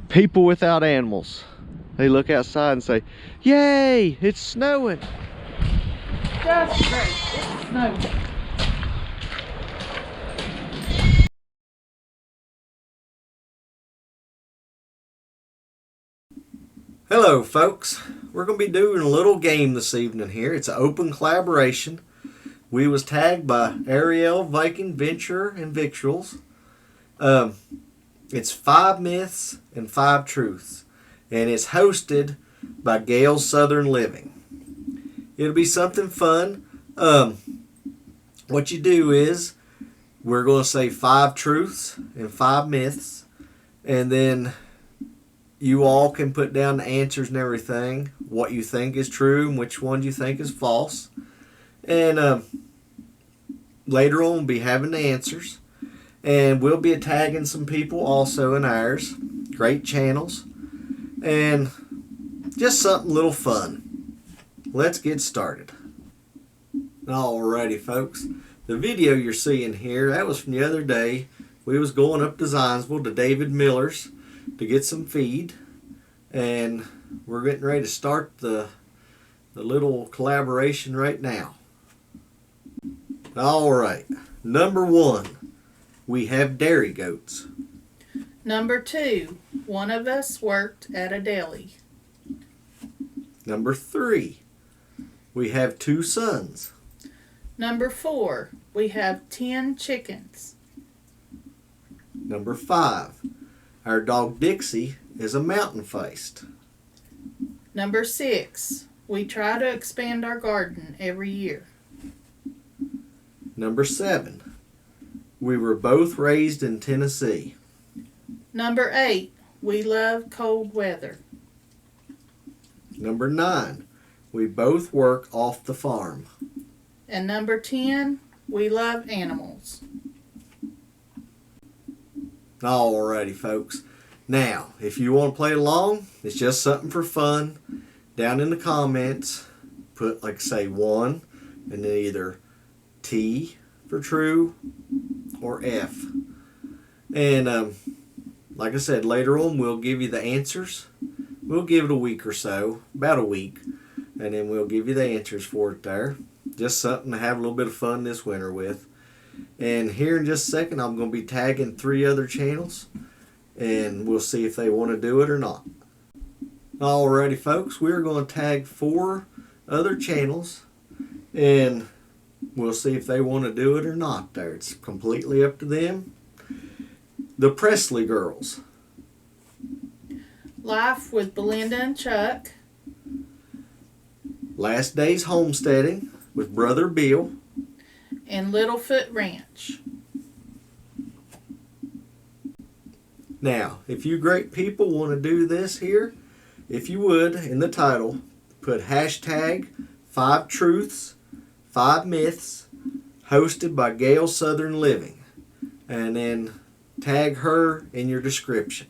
People without animals. They look outside and say, "Yay, it's snowing." That's great. It's snowing. Hello folks, we're going to be doing a little game this evening here. It's an open collaboration. We was tagged by ArielleViking Venture and Victuals. It's 5 myths and 5 truths, and it's hosted by Gail's Southern Living. It'll be something fun. What you do is we're going to say 5 truths and 5 myths, and then you all can put down the answers and everything, what you think is true and which ones you think is false. And later on we'll be having the answers. And we'll be tagging some people also in ours. Great channels. And just something a little fun. Let's get started. Alrighty folks. The video you're seeing here, that was from the other day. We was going up to Zionsville to David Miller's to get some feed, and we're getting ready to start the little collaboration right now. Alright, number 1, we have dairy goats. Number 2, one of us worked at a deli. Number 3, we have 2 sons. Number 4, we have 10 chickens. Number 5, our dog Dixie is a mountain-faced. Number 6, we try to expand our garden every year. Number 7, we were both raised in Tennessee. Number 8, we love cold weather. Number 9, we both work off the farm. And number 10, we love animals. Alrighty folks. Now, if you want to play along, it's just something for fun. Down in the comments, put like say 1 and then either T for true or F. And like I said, later on we'll give you the answers. We'll give it a week or so, about a week, and then we'll give you the answers for it there. Just something to have a little bit of fun this winter with. And here in just a second, I'm going to be tagging 3 other channels, and we'll see if they want to do it or not. Alrighty folks, we're going to tag 4 other channels, and we'll see if they want to do it or not there. It's completely up to them. The Presley Girls. Life with Belinda and Chuck. Last Days Homesteading with Brother Bill. And Littlefoot Ranch. Now, if you great people want to do this here, if you would, in the title, put hashtag 5 truths, 5 myths, hosted by Gail Southern Living, and then tag her in your description.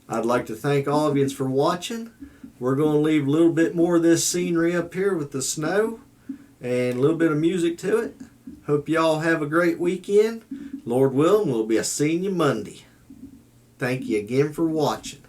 I'd like to thank all of you for watching. We're going to leave a little bit more of this scenery up here with the snow and a little bit of music to it. Hope y'all have a great weekend. Lord willing, we'll be seeing you Monday. Thank you again for watching.